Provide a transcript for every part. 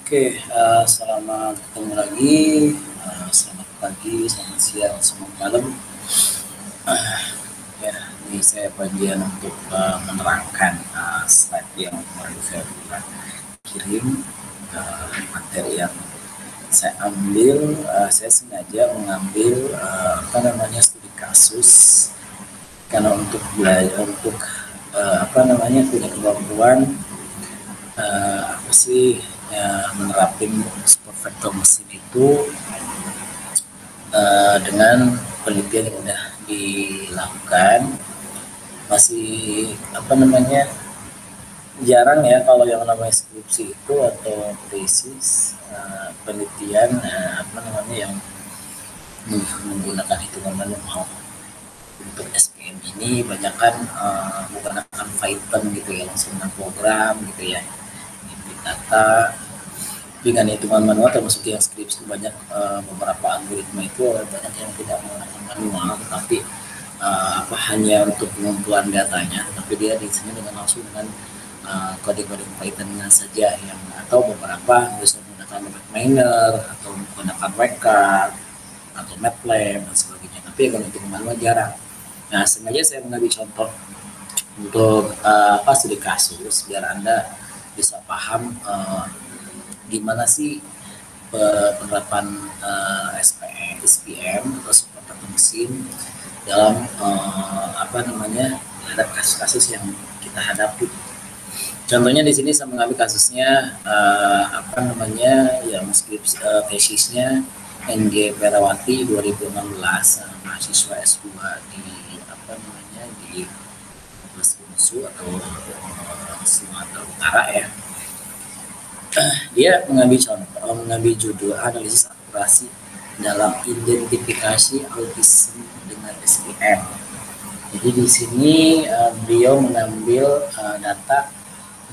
Oke, selamat ketemu lagi. Selamat pagi, selamat siang, selamat malam. Ya, ini saya bagian untuk menerangkan slide yang kemarin saya kirim, materi yang saya ambil. Saya sengaja mengambil studi kasus karena untuk belajar untuk punya kemampuan menerapin supervector mesin itu dengan penelitian yang sudah dilakukan. Masih jarang ya kalau yang namanya skripsi itu atau tesis penelitian yang menggunakan hitungan manual. Untuk SPM ini banyakkan menggunakan Python gitu ya, langsung dengan program gitu ya, input data dengan hitungan manual, termasuk yang skripsi banyak beberapa algoritma itu banyak yang tidak menggunakan manual, tapi hanya untuk pengumpulan datanya, tapi dia disini dengan langsung dengan kode-kode Python-nya saja, yang atau beberapa bisa menggunakan miner atau menggunakan Weka atau Matlab dan sebagainya, tapi kalau untuk manual jarang. Nah, sengaja saya mengambil contoh untuk studi kasus biar Anda bisa paham gimana sih penerapan SPM atau supervector mesin dalam terhadap kasus-kasus yang kita hadapi. Contohnya di sini saya mengambil kasusnya yang tesisnya NG Perawati 2016, mahasiswa S2 di Mas Unsu atau Sumatera Utara ya. Dia mengambil judul analisis akurasi dalam identifikasi autism dengan SPM. Jadi di sini beliau mengambil data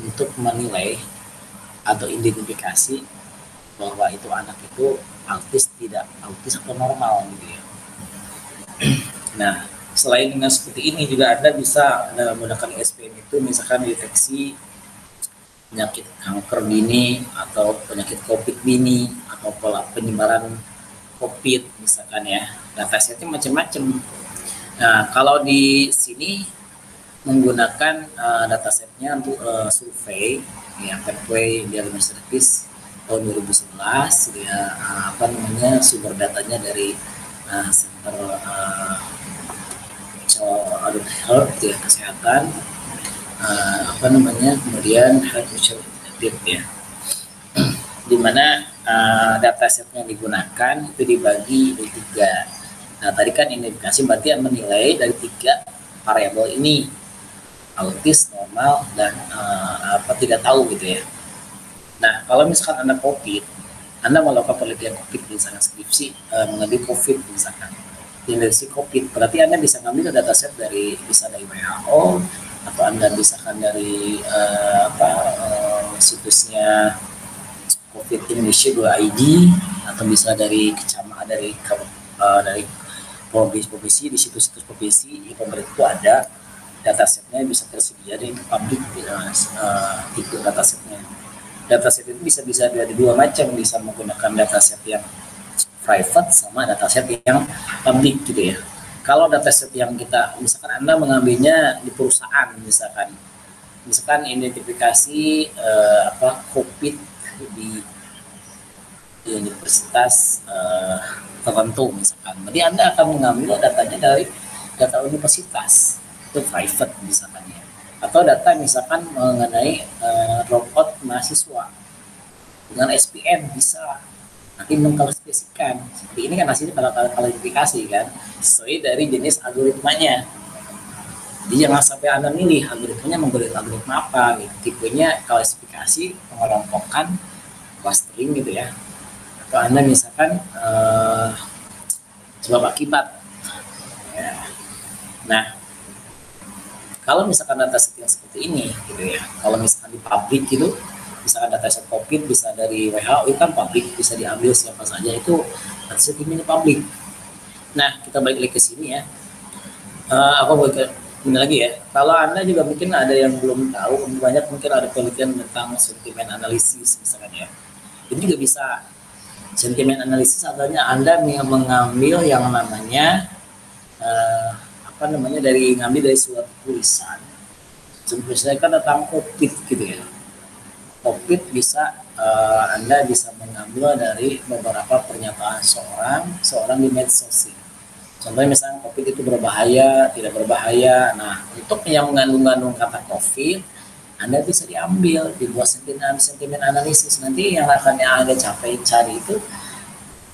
untuk menilai atau identifikasi bahwa itu anak itu autis, tidak autis atau normal gitu ya. Nah, selain dengan seperti ini juga Anda bisa menggunakan SPM itu misalkan deteksi penyakit kanker dini atau penyakit COVID dini atau pola penyebaran COVID misalkan ya. Datasetnya macam-macam. Nah, kalau di sini menggunakan datasetnya untuk survei yang Pathway Diagnostic Service tahun 2011, dia sumber datanya dari Center Adult Health ya, kesehatan kemudian Health Initiative ya, di mana dataset yang digunakan itu dibagi dari 3. Nah, tadi kan identifikasi berarti menilai dari 3 variabel ini, autis, normal, dan tidak tahu gitu ya. Nah, kalau misalkan Anda COVID, Anda melakukan penelitian COVID misalkan skripsi mengambil COVID misalkan, deteksi COVID, berarti Anda bisa ngambil dataset bisa dari WHO atau Anda misalkan dari situsnya COVID Indonesia 2ID atau bisa dari kecamatan dari provinsi di situs-situs provinsi pemerintah itu ada datasetnya, bisa tersedia di publik itu datasetnya. Dataset itu bisa dari 2 macam, bisa menggunakan dataset yang private sama dataset yang public gitu ya. Kalau dataset yang kita misalkan Anda mengambilnya di perusahaan misalkan identifikasi COVID di universitas tertentu misalkan, jadi Anda akan mengambil datanya dari data universitas itu private misalkan ya, atau data misalkan mengenai dropout mahasiswa dengan SPM bisa nanti mengklasifikasikan. Seperti ini kan hasilnya kalau klasifikasi kan sesuai dari jenis algoritmanya. Jadi jangan sampai Anda milih algoritmanya algoritma apa gitu. Tipenya klasifikasi, pengelompokan, clustering gitu ya. Atau Anda misalkan sebab akibat. Ya. Nah, kalau misalkan dataset yang seperti ini gitu ya, kalau misalkan di publik gitu, misalkan dataset COVID bisa dari WHO itu kan publik, bisa diambil siapa saja, itu dataset ini publik. Nah, kita balik lagi ke sini ya. Ini lagi ya, kalau Anda juga mungkin ada yang belum tahu, banyak mungkin ada penelitian tentang sentimen analisis misalkan ya. Itu juga bisa. Sentimen analisis adanya Anda mengambil yang namanya ngambil dari suatu tulisan. Misalnya kan tentang COVID gitu ya. COVID bisa Anda bisa mengambil dari beberapa pernyataan seorang di medsos. Contohnya misalnya COVID itu berbahaya, tidak berbahaya. Nah, untuk yang mengandung kata COVID, Anda bisa dibuat sentimen analisis. Nanti yang akan Anda cari itu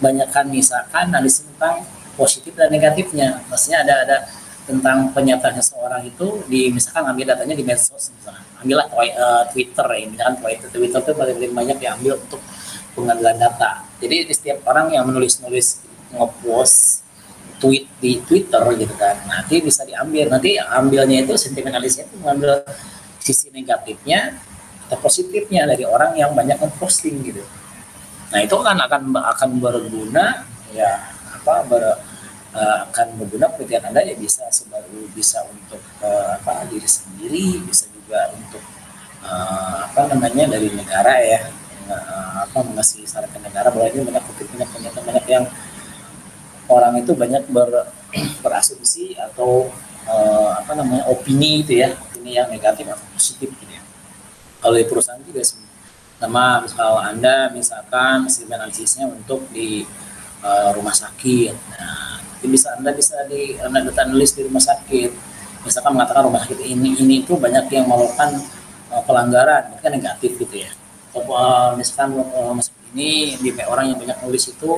banyakkan misalkan analisis tentang positif dan negatifnya. Maksudnya ada tentang pernyataan seseorang itu misalkan ambil datanya di medsos misalnya. Ambillah Twitter ya, misalkan Twitter itu paling banyak diambil untuk pengambilan data. Jadi setiap orang yang menulis ngepost tweet di Twitter gitu kan, nanti bisa diambil, nanti ambilnya itu sentimen analisisnya itu mengambil sisi negatifnya atau positifnya dari orang yang banyak memposting gitu. Nah itu kan akan berguna ya akan berguna penelitian Anda ya bisa untuk diri sendiri, bisa juga untuk dari negara ya, mengasih saran ke negara bahwa ini banyak yang orang itu banyak berasumsi atau opini itu ya, opini yang negatif atau positif gitu ya. Kalau di perusahaan juga sama, misal Anda misalkan sentimen analisisnya untuk di rumah sakit. Nah, itu Anda bisa nulis di rumah sakit. Misalkan mengatakan rumah sakit ini itu banyak yang melakukan pelanggaran, itu kan negatif gitu ya. Atau misalkan rumah sakit ini orang yang banyak nulis itu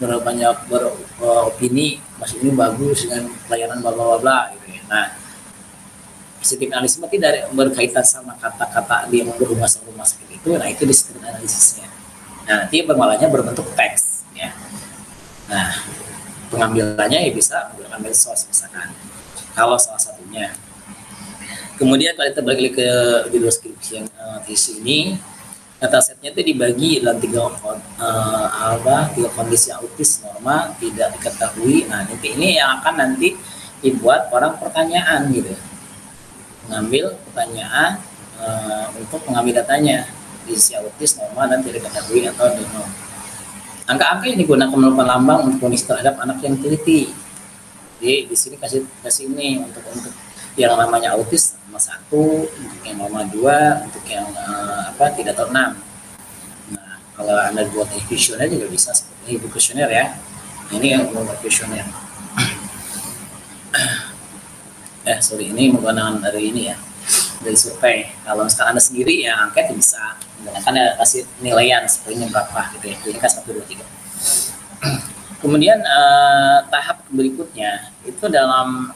banyak beropini masih ini bagus dengan pelayanan bla bla bla gitu ya. Nah, sentimen analisis tidak berkaitan sama kata-kata dia rumah sakit itu, nah itu di sentimen analisisnya. Nah, nanti pengelolanya berbentuk teks ya. Nah, pengambilannya ya bisa menggunakan medsos misalkan. Kalau salah satunya. Kemudian kalau kita balik ke judul skripsi yang tesis ini, datasetnya itu dibagi dalam tiga kondisi autis normal tidak diketahui. Nah, ini yang akan nanti dibuat orang pertanyaan gitu, mengambil pertanyaan untuk mengambil datanya kondisi autis normal dan tidak diketahui atau dono. Angka-angka yang digunakan merupakan lambang untuk kondisi terhadap anak yang teliti. Jadi di sini kasih ini untuk yang namanya autis nomor 1, untuk yang nomor 2, untuk yang tidak tahu 6. Nah, kalau Anda buat kuesioner juga bisa seperti ini kuesioner ya. Ini yang nomor kuesioner. Ini menggunakan dari ini ya, dari survei. Kalau misalkan Anda sendiri ya angket bisa menggunakan kasih nilaian seperti berapa gitu ya. Ini kan 1, 2, 3. Kemudian tahap berikutnya itu dalam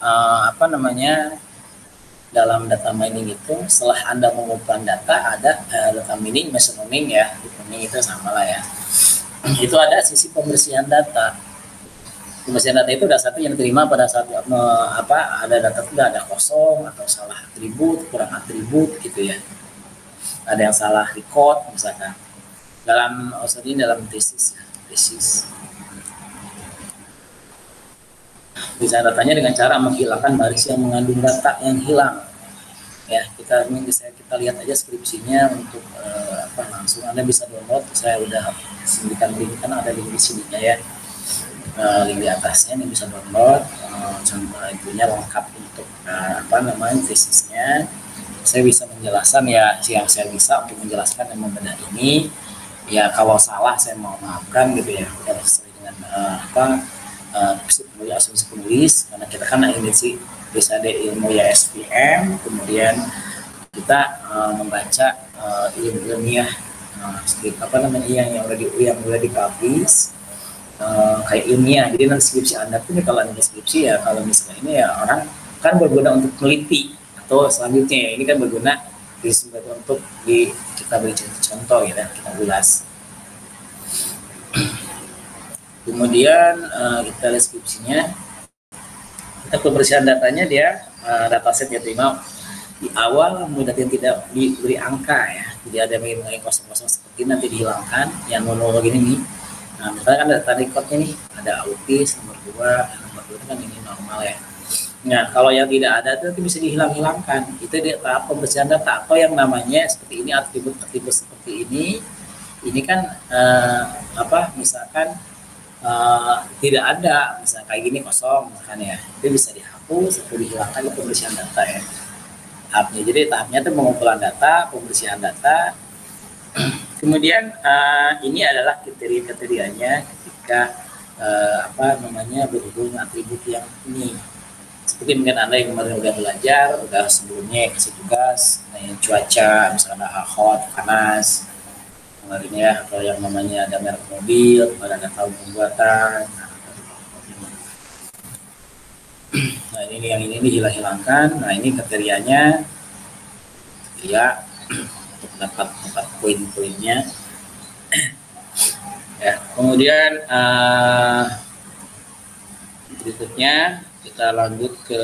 dalam data mining itu, setelah Anda mengumpulkan data, ada data mining, machine learning ya, mining itu sama lah ya. Itu ada sisi pembersihan data. Pembersihan data itu satu yang diterima pada saat ada data tidak ada kosong atau salah atribut, kurang atribut gitu ya. Ada yang salah record misalkan. Dalam tesis. Bisa datanya dengan cara menghilangkan baris yang mengandung data yang hilang. Ya, kita lihat aja skripsinya untuk langsung Anda bisa download. Saya udah sediakan link, kan ada link di sininya ya. Link di atasnya ini bisa download. Contoh itunya lengkap untuk tesisnya. Saya bisa menjelaskan ya, yang saya bisa untuk menjelaskan yang membedah ini. Ya, kalau salah saya mau maafkan gitu ya. Kita sesuai dengan asumsi penulis, karena kita kan ini sih bisa ada ilmu ya SPM, kemudian kita membaca ilmiah yang udah dipublish kayak ilmiah. Jadi nanti skripsi Anda pun kalau ada skripsi ya, kalau misalnya ini ya orang kan berguna untuk teliti atau selanjutnya ya, ini kan berguna untuk kita beri contoh ya, kita ulas. Kemudian kita lihat skripsinya, kita pembersihan datanya dia dataset yang terima di awal mudah yang tidak diberi angka ya, jadi ada yang mengenai kosong-kosong seperti nanti dihilangkan yang nol gini nih. Nah, misalnya kan data recordnya nih ada autis nomor 2 itu kan ini normal ya. Nah, kalau yang tidak ada itu bisa dihilangkan. Itu dia tahap pembersihan data atau yang namanya seperti ini, atribut seperti ini ini kan misalkan tidak ada, misalnya kayak gini kosong misalkan ya, itu bisa dihapus atau dihilangkan di pembersihan data ya. Tahapnya, jadi tahapnya itu pengumpulan data, pembersihan data. Kemudian ini adalah kriteria-kriterianya ketika berhubung atribut yang ini. Seperti mungkin Anda yang kemarin udah belajar, udah sebelumnya kasih tugas, cuaca, misalnya hot, panas, kemarin ya, atau yang namanya ada merek mobil, ada tahun pembuatan. Nah ini yang ini dihilang-hilangkan. Nah ini kriterianya, ya untuk dapat poin-poinnya. Ya, kemudian berikutnya kita lanjut ke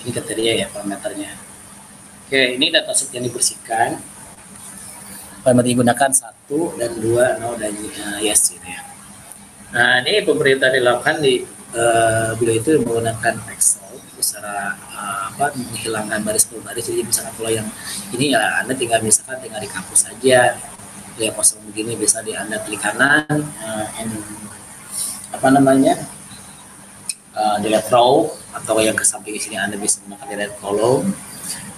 ini kriteria ya, parameternya. Oke, ini dataset yang dibersihkan. Parameter digunakan 1 dan 2 no dan yes gitu ya. Nah ini pemerintah dilakukan di bila itu menggunakan Excel secara menghilangkan baris per baris. Jadi misalkan kalau yang ini ya Anda tinggal dihapus saja. Yang kosong begini bisa Anda klik kanan, delete row, atau yang ke samping sini Anda bisa menggunakan delete column,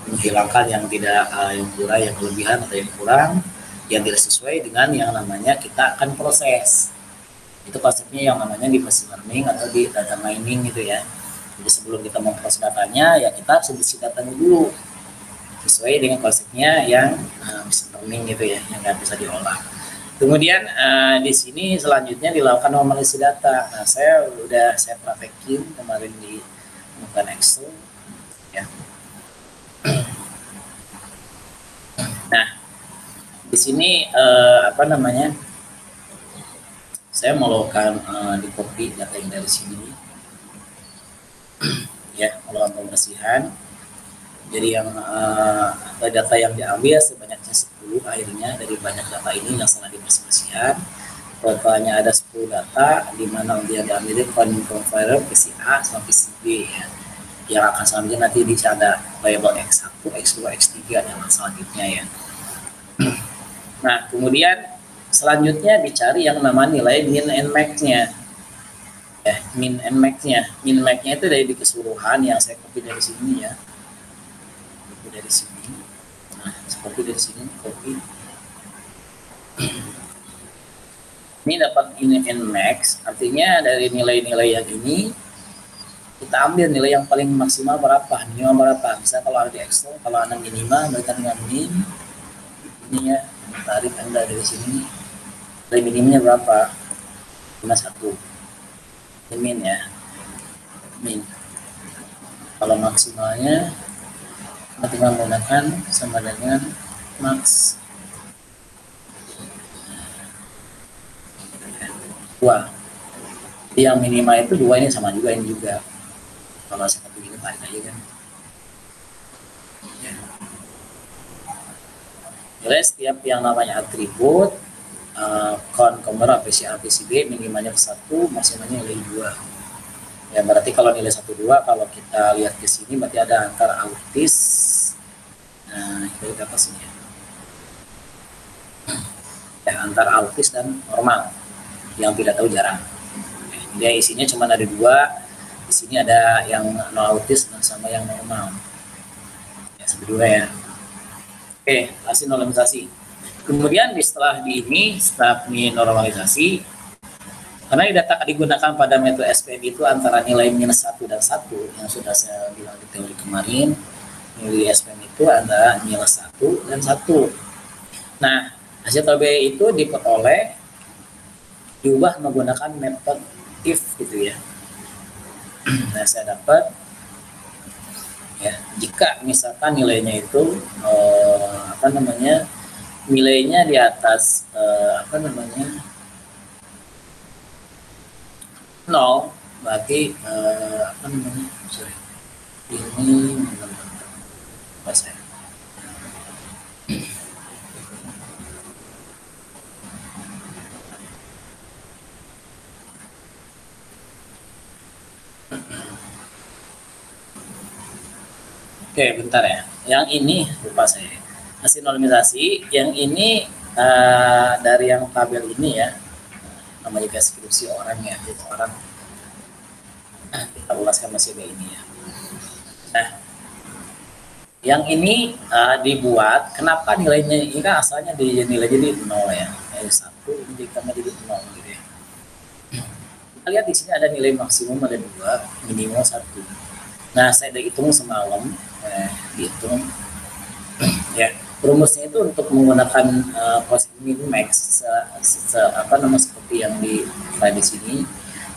menghilangkan yang tidak yang kurang, yang kelebihan atau yang kurang, yang tidak sesuai dengan yang namanya kita akan proses. Itu konsepnya yang namanya di machine learning atau di data mining gitu ya. Jadi sebelum kita memproses datanya, ya kita harus isi datanya dulu sesuai dengan konsepnya yang machine learning gitu ya, yang nggak bisa diolah. Kemudian di sini selanjutnya dilakukan normalisasi data. Nah saya praktekin kemarin di menggunakan Excel ya. Nah di sini saya melakukan di copy data yang dari sini ya, melakukan pembersihan. Jadi yang data yang diambil sebanyaknya 10 akhirnya dari banyak data ini yang setelah dibersih-bersihkan. Totalnya ada 10 data di mana dia diambil converter PC A sampai PC B ya. Yang akan selanjutnya nanti bisa ada variable X1, X2, X3 dan selanjutnya ya. Nah, kemudian selanjutnya dicari yang namanya nilai min and max-nya. Ya, min and max-nya. Min max-nya itu dari keseluruhan yang saya copy dari sini ya. Copy dari sini. Nah, seperti dari sini copy. Ini dapat min and max, artinya dari nilai-nilai yang ini kita ambil nilai yang paling maksimal berapa, minimal berapa. Misalnya kalau ada di Excel, kalau Anda minimal berarti dengan min ini ya, tarik Anda dari sini, nilai minimnya berapa? 51 min ya, min. Kalau maksimalnya kita tinggal menggunakan sama dengan max 2. Yang minimal itu 2, ini sama juga, ini juga. Kalau seperti ini tarik aja kan. Ya. Nilai setiap yang namanya atribut count, PCA, PCB minimalnya 1, maksimalnya nilai 2. Ya berarti kalau nilai 1, 2, kalau kita lihat ke sini berarti ada antara autis. Nah, itu apa sih ya? Ya, antara autis dan normal yang tidak tahu jarang. Dia isinya cuma ada 2. Di sini ada yang non autis dan sama yang normal. Ya, seberdua ya. Oke, hasil normalisasi. Kemudian setelah normalisasi, karena data digunakan pada metode SPM itu antara nilai minus 1 dan 1 yang sudah saya bilang di teori kemarin. Nilai SPM itu antara minus 1 dan 1. Nah, hasil TB itu diperoleh diubah menggunakan metode if gitu ya. Nah, saya dapat ya, jika misalkan nilainya itu nilainya di atas 0, berarti ini apa saya Oke, bentar ya. Yang ini lupa saya. Hasil normalisasi, yang ini dari yang tabel ini ya, namanya deskripsi orang ya, itu orang kita ulaskan masih kayak ini ya. Nah, yang ini dibuat, kenapa nilainya ini kan asalnya nilai jadi 0 ya, dari 1 ditambah jadi 0 gitu ya. Kita lihat di sini ada nilai maksimum ada 2, minimal 1. Nah, saya udah hitung semalam, dihitung ya. Rumusnya itu untuk menggunakan proses min max seperti yang di sini,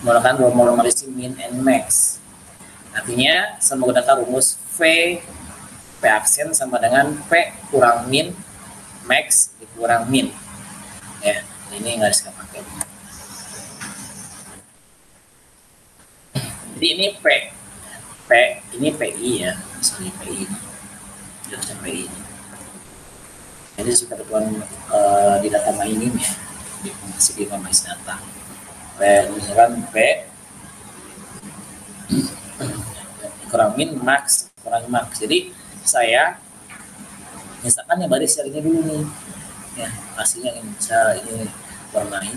menggunakan normalisasi min and max. Artinya saya menggunakan rumus P aksen sama dengan P kurang min max dikurang min. Ya, ini nggak bisa pakai. Jadi ini P ini PI ya, sorry PI ini. Jelaskan PI ini. Jadi sudah ketentuan di data mining ya, di fungsi di manis data. Misalkan P kurang min max kurang max. Jadi saya misalkan yang baris yang ini dulu nih ya, hasilnya ini bisa ini warnai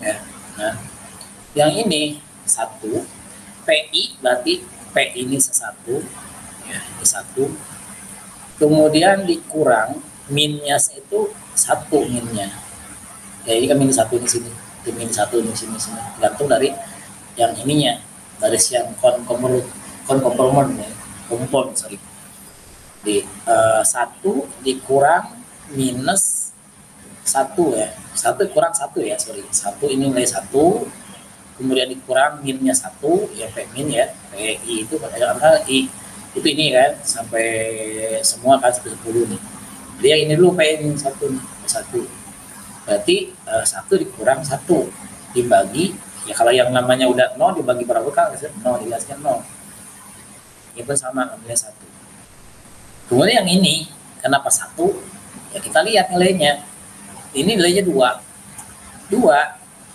ya. Nah, yang ini 1 PI berarti P ini 1 ya, ini 1, kemudian dikurang minnya itu 1 minnya ya, ini kan min 1 di sini, min 1 di sini, tergantung dari yang ininya, garis yang kompon ya, kompon sorry, di 1 dikurang minus 1 ya, 1 kurang 1 ya, sorry, 1 ini nilai 1, kemudian dikurang minnya 1 ya, P min ya, PI itu karena I itu ini kan sampai semua kan sampai 10 nih. Jadi yang ini dulu P min 1 nih, 1 berarti 1 dikurang 1 dibagi ya, kalau yang namanya udah 0 dibagi berapa kan 0, dijelaskan 0 itu sama nilai 1. Kemudian yang ini kenapa 1 ya, kita lihat nilainya, ini nilainya 2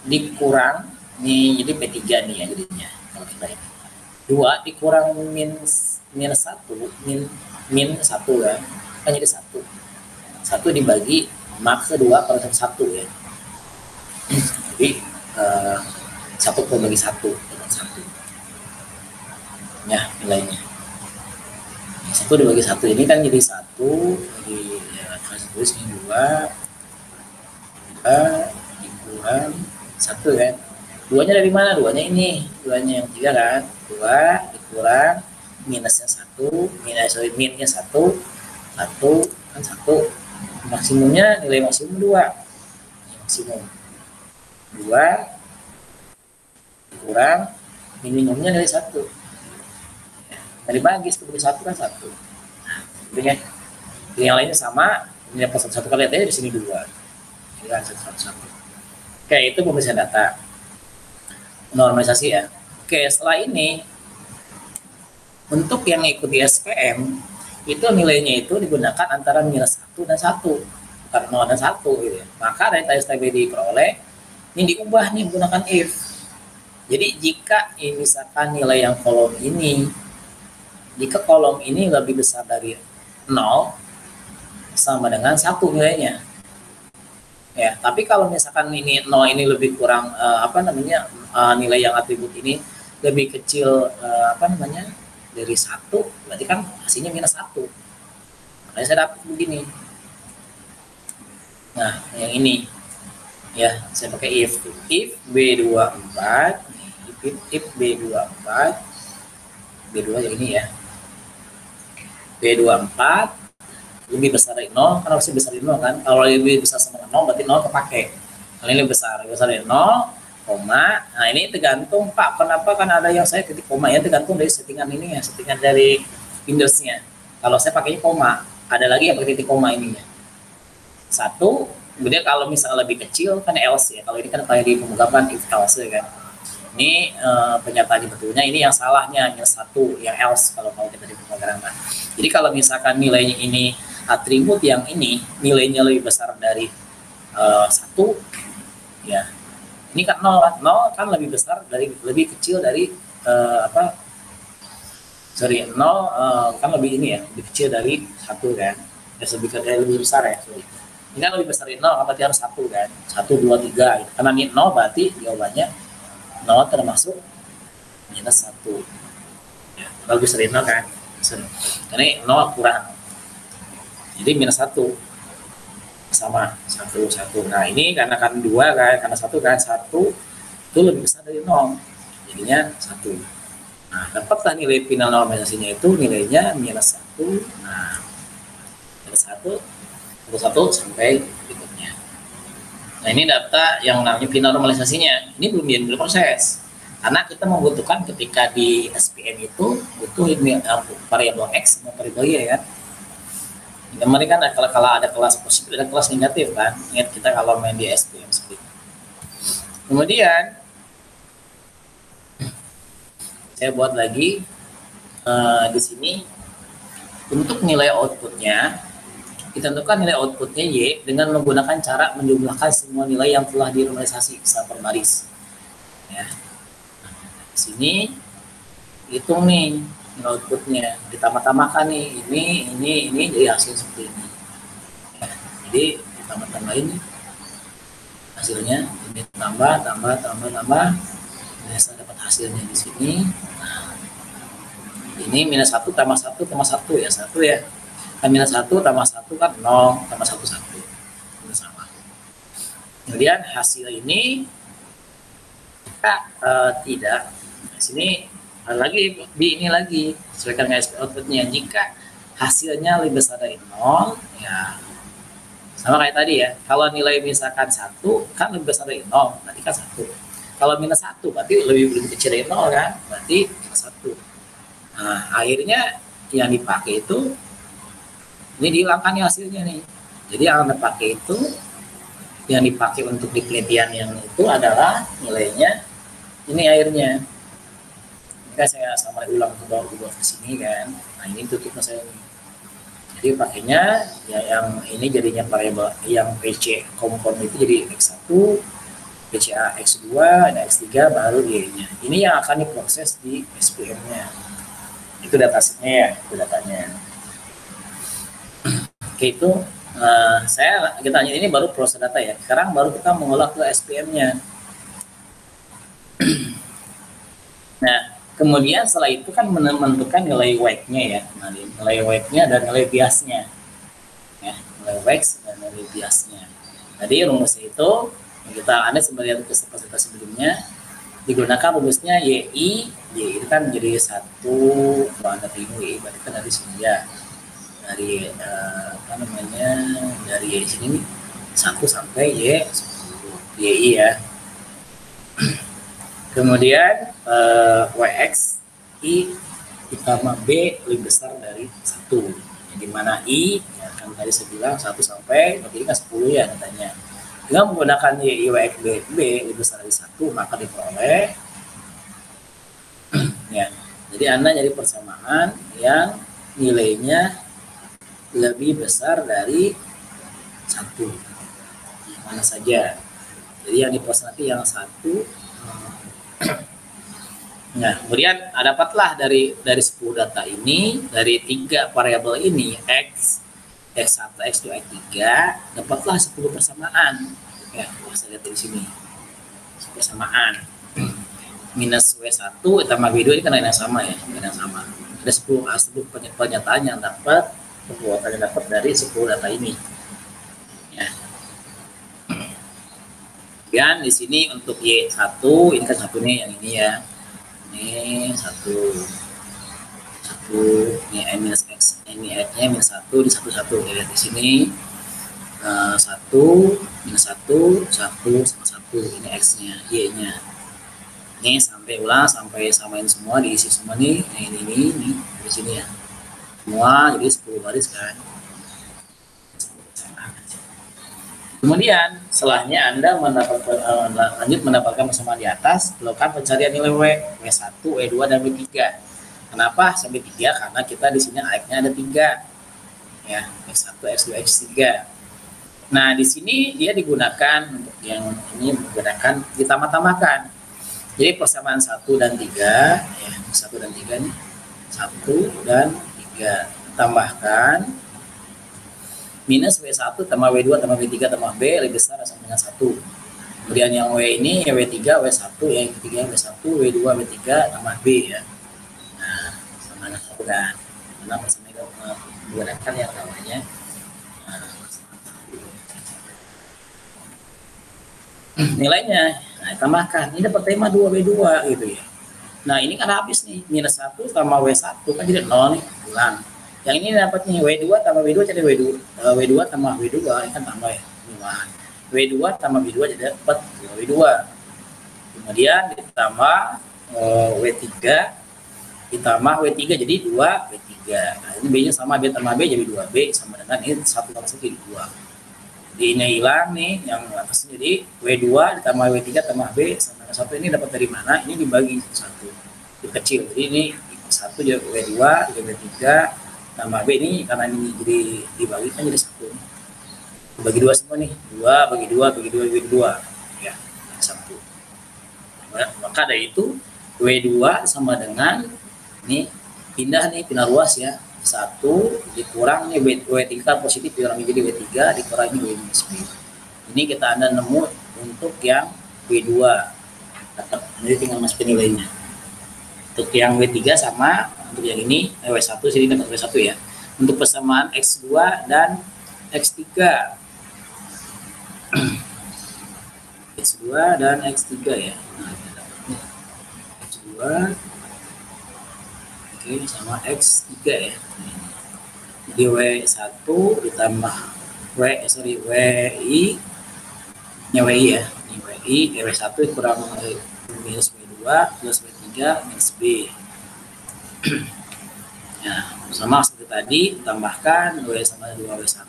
dikurang nih, jadi P3 nih ya jadinya kalau kita ini 2 dikurang minus 1 min 1 kan jadi 1 dibagi max 2 per 1 ya. Jadi 1 per bagi 1 dengan 1 ya nilainya. 1 dibagi 1 ini kan jadi 1, jadi ya terus ini 2 dikurang 1 kan. 2-nya dari mana? 2-nya ini, 2-nya yang 3 kan. 2 dikurang minusnya 1, minnya 1 kan 1. Maksimumnya nilai maksimum 2. Maksimum 2 kurang minimumnya nilai 1. Nah, dibagi 1 kan 1. Jadi kan yang lainnya sama, ini dapat 1 kali aja di sini 2. Jadi kan 1. Oke, itu pemeriksaan data. Normalisasi ya. Oke, setelah ini untuk yang ikuti SPM itu nilainya itu digunakan antara minus 1 dan 1, bukan 0 dan 1 gitu ya. Maka data STB diperoleh ini diubah nih menggunakan if. Jadi jika ini misalkan nilai yang kolom ini, jika kolom ini lebih besar dari 0 sama dengan 1 nilainya ya, tapi kalau misalkan ini 0 ini lebih kurang nilai yang atribut ini lebih kecil dari 1, berarti kan hasilnya minus 1. Makanya saya dapat begini. Nah, yang ini ya, saya pakai if B24, if B24 yang ini ya, B24 lebih besar dari 0, kan harusnya besar dari 0 kan. Kalau lebih besar sama 0 berarti 0 kepake. Kalau ini lebih besar dari 0, koma. Nah, ini tergantung Pak, kenapa kan ada yang saya titik koma ya, tergantung dari settingan ini ya, settingan dari Windows-nya. Kalau saya pakainya koma, ada lagi yang pakai titik koma ininya. 1, kemudian kalau misalnya lebih kecil kan else ya. Kalau ini kan kayak di pemungkapan if else kan. Ini pernyataan betulnya, ini yang salahnya minus 1, yang else kalau kita di pemrograman. Jadi kalau misalkan nilainya ini atribut yang ini nilainya lebih besar dari 1 ya, ini kan 0 kan lebih besar dari, lebih kecil dari sorry 0 kan lebih ini ya, lebih kecil dari 1 kan, lebih besar ya, sorry. Ini kan lebih besar dari 0, berarti harus 1 kan, 1, 2, 3 gitu. Karena ini 0 berarti jawabannya 0 termasuk minus 1 ya, lebih besar dari 0 kan, karena 0 kurang, jadi minus 1 sama 1. Nah ini karena kan 2 kan, karena 1 kan, 1 itu lebih besar dari 0, jadinya 1. Nah, dapatlah nilai final normalisasinya itu nilainya minus 1. Nah, minus 1 sampai berikutnya. Nah, ini data yang namanya final normalisasinya. Ini belum diproses. Karena kita membutuhkan ketika di SPM itu butuh ini variabel X sama variabel Y ya. Kemarin kan kalau ada kelas positif, ada kelas negatif kan. Ingat kita kalau main di SPM seperti itu. Kemudian saya buat lagi di sini untuk nilai outputnya, kita tentukan nilai outputnya Y dengan menggunakan cara menjumlahkan semua nilai yang telah dinormalisasi secara per baris. Ya. Di sini hitung nih nilai outputnya, ditambah-tambahkan nih ini jadi hasil seperti ini. Ya. Jadi ditambah-tambah ini hasilnya, ini tambah. Nah, saya dapat hasilnya di sini. Nah, ini minus 1 tambah 1 tambah 1 ya, 1 ya. Kan minus 1 tambah 1 kan 0 tambah 1 1. Ini sama. Kemudian hasil ini kita tidak. Di sini lagi ini lagi sesuaikan dengan outputnya. Jika hasilnya lebih besar dari 0 ya sama kayak tadi ya. Kalau nilai misalkan 1 kan lebih besar dari 0, berarti kan 1. Kalau minus 1 berarti lebih kecil dari 0 kan, berarti minus 1. Nah, akhirnya yang dipakai itu ini dihilangkan nih hasilnya nih. Jadi yang dipakai itu, yang dipakai untuk di penelitian yang itu adalah nilainya ini akhirnya. Ini saya sama ulang ke bawah ke sini kan. Nah, ini tutupnya saya ini. Jadi pakainya ya yang ini jadinya variabel yang PC kompon itu jadi X1, PCA X2, ada X3, baru Y-nya. Ini yang akan diproses di SPM-nya. Itu datasnya ya, itu datanya. Oke, itu kita hanya ini baru proses data ya. Sekarang baru kita mengolah ke SPM-nya. Nah, kemudian setelah itu kan menentukan nilai weight-nya ya. Nilai weight-nya dan nilai biasnya. Ya, nilai weight dan nilai biasnya. Jadi rumusnya itu kita ada sebenarnya kapasitas sebelumnya digunakan rumusnya YI itu kan jadi 1 ada Y berarti kan dari sini ya, dari dari Y sini 1 sampai Y10 YI ya. Kemudian WX I ditambah B lebih besar dari 1, di mana I ya kan tadi saya bilang 1 sampai berarti kan 10 ya katanya. Dengan menggunakan YXB lebih besar dari 1, maka diperoleh ya. Jadi Anda jadi persamaan yang nilainya lebih besar dari 1. Mana saja. Jadi yang diproses nanti yang 1. Nah, kemudian dapatlah dari 10 data ini, dari 3 variabel ini X, X1, X2, X3, dapatlah 10 persamaan. Ya, bisa lihat di sini. Persamaan. Minus W1 tambah W2 ini kan yang sama ya, yang sama. Ada 10 pernyataan yang dapat, perbuatan yang dapat dari 10 data ini. Ya. Kemudian di sini untuk Y1, ini kan satu nih yang ini ya. Ini 1, ini minus X, ini X-nya minus 1 di 1 lihat di sini. 1 minus 1 sama 1 ini X-nya, Y-nya. Ini sampai ulang sampai samain semua, diisi semua nih. Ini di sini ya. Semua jadi 10 baris kan. Kemudian setelahnya Anda lanjut mendapatkan persamaan di atas, lakukan pencarian nilai W1, W2 dan W3. Kenapa sampai 3? Karena kita di sini X-nya ada 3. Ya, X1, X2, X3. Nah, di sini dia digunakan untuk yang ini menggunakan ditambah-tambahkan. Jadi persamaan 1 dan 3 ya, 1 dan 3 nih. 1 dan 3. Tambahkan minus W1 tambah W2 tambah W3 tambah B lebih besar sama dengan 1. Kemudian yang W ini ya W3, W1, yang ketiga W1, W2, W3 tambah B ya. Nah, sama dengan 1 kan. Kenapa sama dengan menggunakan yang namanya nilainya. Nah, tambahkan. Ini dapat tema 2W2 gitu ya. Nah, ini kan habis nih. Minus 1 tambah W1 kan jadi 0 nih. Pulang. Yang ini dapat nih W2 tambah W2 jadi W2 tambah W2 ini kan tambah ya. W2 tambah W2 jadi dapat W2. Kemudian ditambah W3 ditambah W3 jadi 2W3. Nah, ini B-nya sama B tambah B jadi 2B sama dengan ini 1 tambah 1 jadi 2. Jadi ini hilang nih yang atas jadi W2 ditambah W3 tambah B sama dengan 1 ini dapat dari mana? Ini dibagi 1. Itu kecil. Jadi ini 1 jadi W2 jadi W3 tambah B ini karena ini jadi dibagi kan jadi 1. Bagi 2 semua nih. 2 bagi 2 bagi 2 bagi 2. Ya, 1. Nah, maka dari itu W2 sama dengan ini pindah ruas ya. 1 dikurang nih W3 positif dikurangi jadi W3 dikurangi W minus B. Ini kita Anda nemu untuk yang W2 dapat, jadi tinggal masukin nilainya. Untuk yang W3 sama, untuk yang ini W1 sini dapat W1 ya. Untuk persamaan X2 dan X3 X2 dan X3 ya. Nah, X2 sama X3 ya. Jadi W1 ditambah WI nya WI ya. Ini WI W1 kurang minus W2 plus W3 minus B. Ya, sama seperti tadi tambahkan W sama 2W1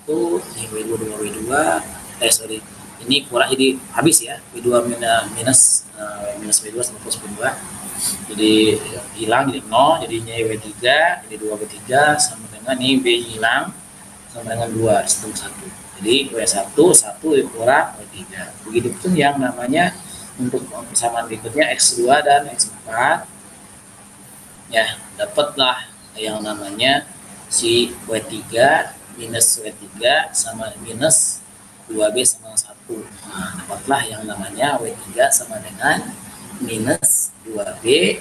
ini W2 2W2 ini kurang jadi habis ya W2 minus W2 sama plus W2 jadi hilang jadi 0 jadinya W3 jadi 2W3 sama dengan ini B hilang sama dengan 2 sistem 1 jadi W1 1 kurang W3 begitu pun yang namanya untuk persamaan berikutnya X2 dan X4 ya dapatlah yang namanya si W3 minus W3 sama minus 2B sama 1 nah dapatlah yang namanya W3 sama dengan minus 2B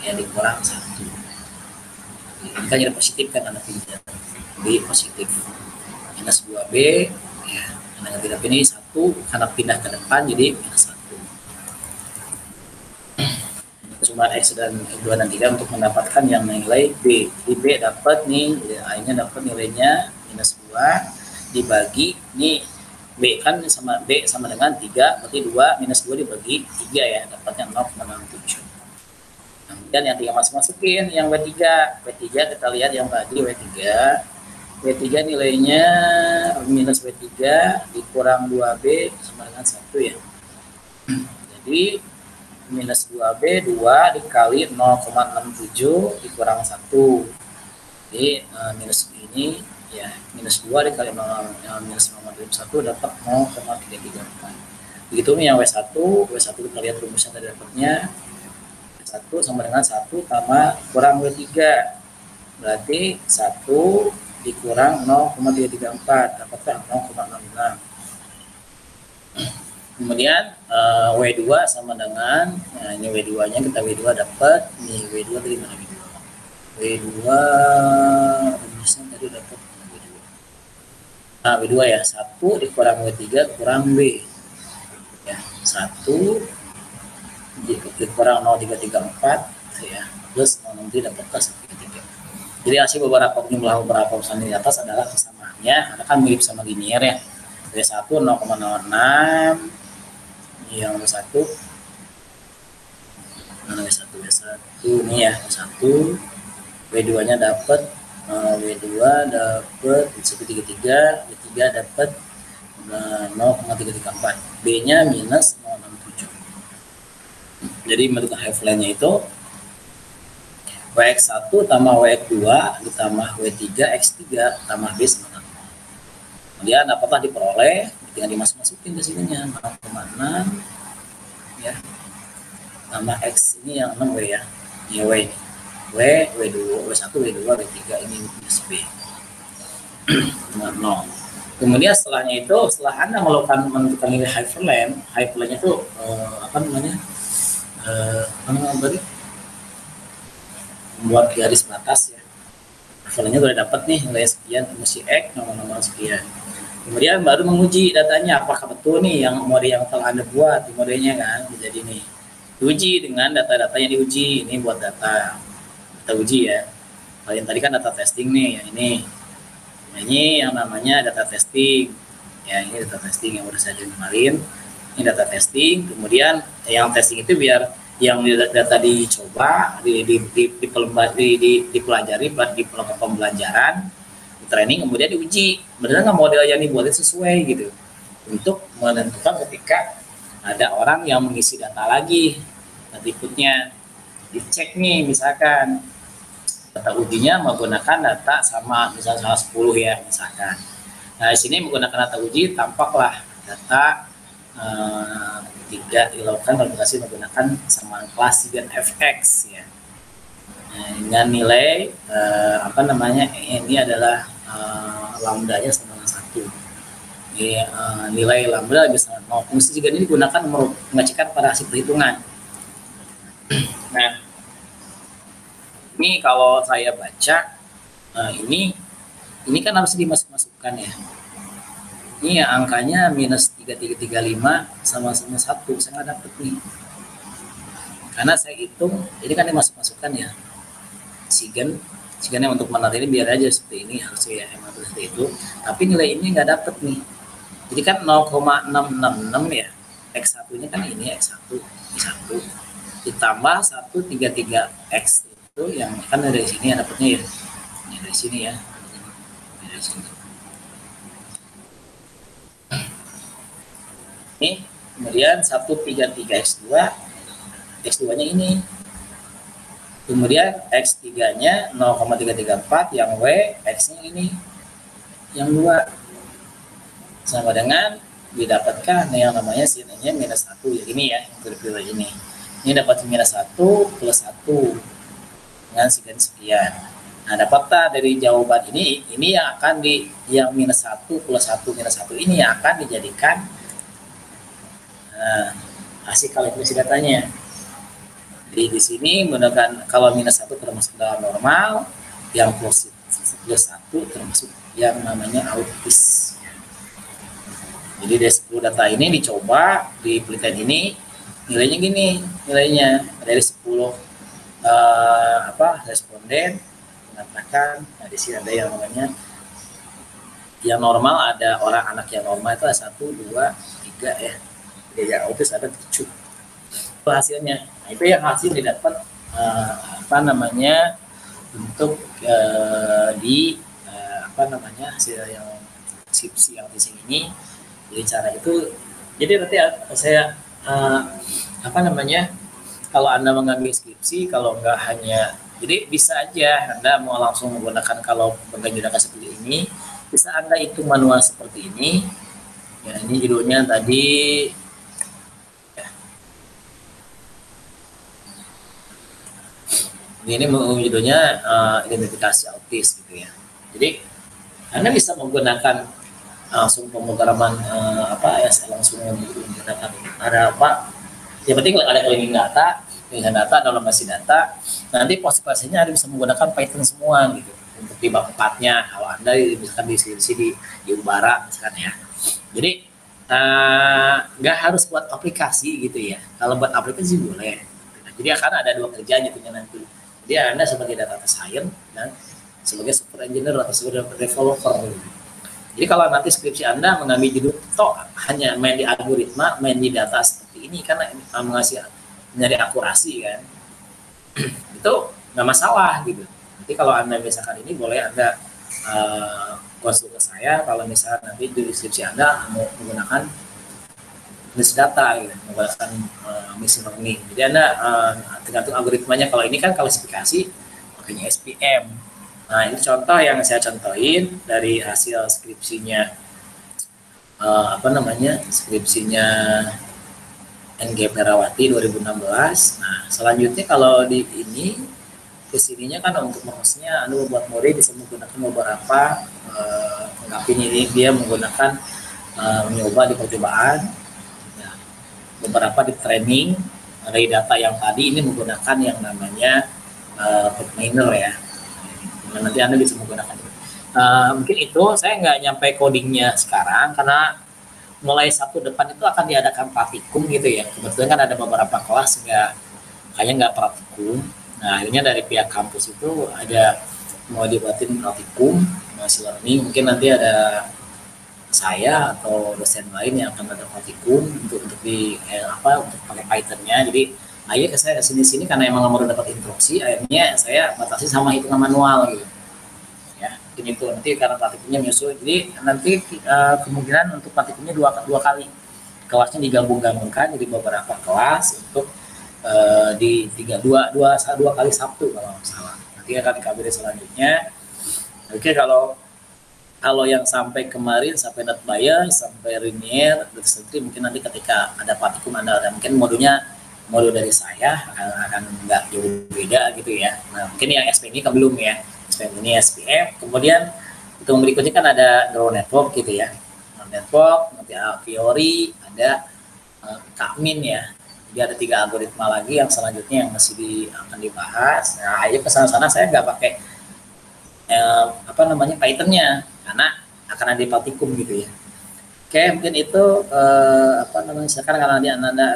yang dikurang 1 ini kan jadi positif kan anak pindah jadi positif minus 2B ya karena tidak ini 1 karena pindah ke depan jadi minus 1 persamaan X dan 2 dan 3 untuk mendapatkan yang nilai B jadi B dapat nih A-nya dapat nilainya minus 2 dibagi nih B kan sama B sama dengan 3 berarti 2 minus 2 dibagi 3 ya dapatnya 0,67 kemudian yang 3 masukin yang W3 kita lihat yang tadi W3 nilainya minus W3 dikurang 2B sama dengan 1 ya jadi minus 2B 2 dikali 0,67 dikurang 1 jadi minus ini ya minus 2 dikali minus 0,1 dapat 0,334 begitu yang W1 kita lihat rumusnya tadi dapatnya W1 sama dengan 1 tambah kurang W3 berarti 1 dikurang 0,334 dapatkan 0,66 kemudian W2 sama dengan ini W2 nya kita W2 dapat ini W2 dari mana W2 rumusnya tadi dapat W2 ya 1 dikurang W3 kurang B ya 1 dikurang 0,334 ya plus 0,3 dapat plus 1,3 jadi hasil jumlah beberapa urusan di atas adalah kesamaannya karena kan mirip sama linear ya W1 0,06 ini yang W1 mana W1 ini ya W1 W2 nya dapat W2 dapat 1,33 W3 dapat 0,334 B nya minus 0,67 jadi menentukan haveline nya itu WX1 tambah WX2 ditambah W3 X3 tambah B sama 0 kemudian apakah diperoleh tinggal dimasukin ke sininya 0,6 ya tambah X ini yang 6W ya W ini W2, W1, W2, W3 ini USB 0. Kemudian setelahnya itu, setelah Anda menentukan nilai hyperlength itu membuat garis batas ya. Hyperlength udah dapat nih nilai sekian, mesti X, nomor sekian. Kemudian baru menguji datanya, apakah betul nih yang model yang telah Anda buat, modelnya kan, jadi nih. Diuji dengan data-data yang diuji, ini buat data uji ya. Kalau yang tadi kan data testing nih, yang ini. Nah, ini yang namanya data testing. Ya, ini data testing yang baru saja kemarin. Ini data testing. Kemudian yang testing itu biar yang data dicoba, dipelajari di kelompok pembelajaran, di training, kemudian diuji. Benar nggak model yang dibuat sesuai gitu. Untuk menentukan ketika ada orang yang mengisi data lagi, berikutnya dicek nih misalkan data ujinya menggunakan data sama misalnya 10 ya misalkan. Nah di sini menggunakan data uji tampaklah data 3 dilakukan kalkulasi menggunakan samaan kelas dan fx ya. Nah, dengan nilai ini adalah lambdanya sama dengan 1. Nilai lambda bisa 0. Fungsi juga ini digunakan mengecekkan pada hasil perhitungan. Nah, ini kalau saya baca, ini kan harus dimasukkan ya. Ini ya, angkanya minus 3335 sama-sama 1, saya nggak dapet nih. Karena saya hitung, ini kan dimasukkan ya. Sigennya untuk menata ini biar aja seperti ini, harusnya ya emang seperti itu. Tapi nilai ini nggak dapet nih. Jadi kan 0,666 ya. X1-nya kan ini, X1, I1. Ditambah 133X itu yang kan dari sini ya dapatnya ya. Ini dari sini ya. Ini dari sini. Ini kemudian 133X2, X2-nya ini. Kemudian X3-nya 0,334, yang W, X-nya ini. Yang 2. Sama dengan didapatkan yang namanya sinnya minus 1 ya, ini ya, yang terpilih ini. Ini dapat minus 1 plus 1 dengan sekian. Nah, dapatlah dari jawaban ini yang akan yang minus 1 plus 1 minus 1 ini yang akan dijadikan hasil kalkulasi datanya. Jadi di sini menggunakan kalau minus 1 termasuk dalam normal, yang plus 1 termasuk yang namanya autis. Jadi dari 10 data ini dicoba di penelitian ini nilainya gini, dari 10 responden mengatakan, nah di sini ada yang namanya yang normal, ada orang anak yang normal itu ada 1, 2, 3 ya. Jadi yang autis ada 7. Itu hasilnya. Nah, itu yang hasil didapat untuk hasil yang skripsi yang di sini. Jadi cara itu, jadi nanti saya kalau Anda mengambil skripsi, kalau nggak hanya, jadi bisa aja Anda mau langsung menggunakan, kalau menggunakan seperti ini, bisa Anda hitung manual seperti ini. Ya, ini judulnya tadi, ya. Ini judulnya identifikasi autis gitu ya. Jadi Anda bisa menggunakan langsung pemrograman langsung menggunakan ada apa? Yang penting ada cleaning data, analisasi data. Nanti posisinya Anda bisa menggunakan Python semua gitu untuk di bab 4-nya. Kalau Anda misalkan di Ubara misalkan ya. Jadi nggak harus buat aplikasi gitu ya. Kalau buat aplikasi boleh. Jadi akan ada 2 kerjaan gitu nanti. Jadi Anda sebagai data science dan sebagai software engineer atau sebagai developer gitu. Jadi kalau nanti skripsi Anda mengambil judul hanya main di algoritma, main di data seperti ini, karena nyari akurasi kan, itu nggak masalah gitu. Nanti kalau Anda misalkan ini boleh Anda konsul ke saya kalau misalnya nanti di skripsi Anda mau menggunakan list data gitu, menggunakan machine learning. Jadi Anda tergantung algoritmanya. Kalau ini kan klasifikasi makanya SPM. Nah, ini contoh yang saya contohin dari hasil skripsinya skripsinya NG Perawati 2016. Nah, selanjutnya kalau di ini kesininya kan untuk merosnya buat Mori bisa menggunakan beberapa ini dia menggunakan mencoba di percobaan, nah, beberapa di training dari data yang tadi ini menggunakan yang namanya miner ya. Nah, nanti Anda bisa menggunakan mungkin itu saya nggak nyampe codingnya sekarang karena mulai Sabtu depan itu akan diadakan praktikum gitu ya. Kebetulan kan ada beberapa kelas kayaknya nggak praktikum. Nah akhirnya dari pihak kampus itu ada mau dibuatin praktikum machine learning, mungkin nanti ada saya atau dosen lain yang akan ada praktikum untuk di untuk pakai Python-nya. Jadi akhirnya saya kesini karena emang mau dapat instruksi, akhirnya saya batasi sama hitungan manual gitu ya. Mungkin itu nanti karena praktikumnya menyusul, jadi nanti kemungkinan untuk praktikumnya dua kali, kelasnya digabung-gabungkan jadi beberapa kelas untuk di dua kali Sabtu kalau nggak salah. Nanti akan dikabari selanjutnya. Oke, kalau yang sampai kemarin sampai NetBuyer, sampai Linear, Data mungkin nanti ketika ada praktikum ada mungkin modul dari saya akan nggak jauh beda gitu ya. Nah mungkin yang SP ini kan belum ya, SP ini SPF. Kemudian itu berikutnya kan ada neural network gitu ya, neural network, nanti Fiori, ada Kakmin ya. Jadi ada 3 algoritma lagi yang selanjutnya yang masih akan dibahas. Nah aja kesana-sana saya nggak pakai Python-nya karena akan ada praktikum gitu ya. Oke, mungkin itu sekarang karena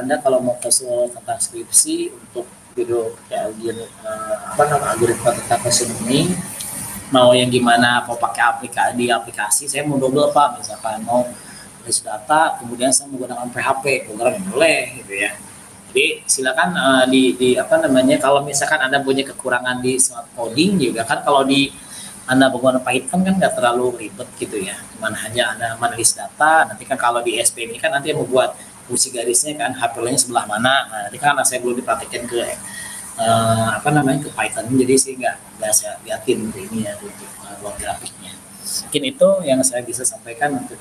anda kalau mau konsul tentang skripsi untuk video ya algoritma tentang machine learning, mau yang gimana, mau pakai aplikasi saya mau double pak, misalkan mau tulis data kemudian saya menggunakan PHP program boleh gitu ya. Jadi silakan kalau misalkan Anda punya kekurangan di smart coding juga kan, kalau di Anda menggunakan Python kan nggak terlalu ribet gitu ya, cuman hanya Anda menulis data. Nanti kan kalau di SP ini kan nanti yang membuat fungsi garisnya kan HPL-nya sebelah mana. Nah, nanti kan saya belum dipraktikkan ke ke Python, jadi sih nggak saya liatin ini ya untuk ruang grafiknya. Mungkin itu yang saya bisa sampaikan untuk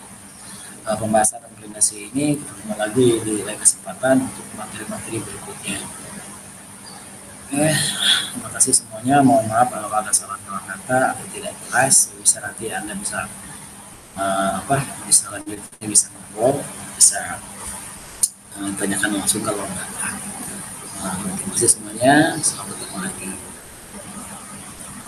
pembahasan dan presentasi ini. Ketemu lagi di lain kesempatan untuk materi-materi berikutnya. Terima kasih semuanya. Mohon maaf kalau ada salah kata atau tidak jelas. Bisa nanti Anda bisa bisa lanjutnya, bisa ngobrol, bisa tanyakan langsung kalau enggak. Terima kasih semuanya. Sampai ketemu lagi.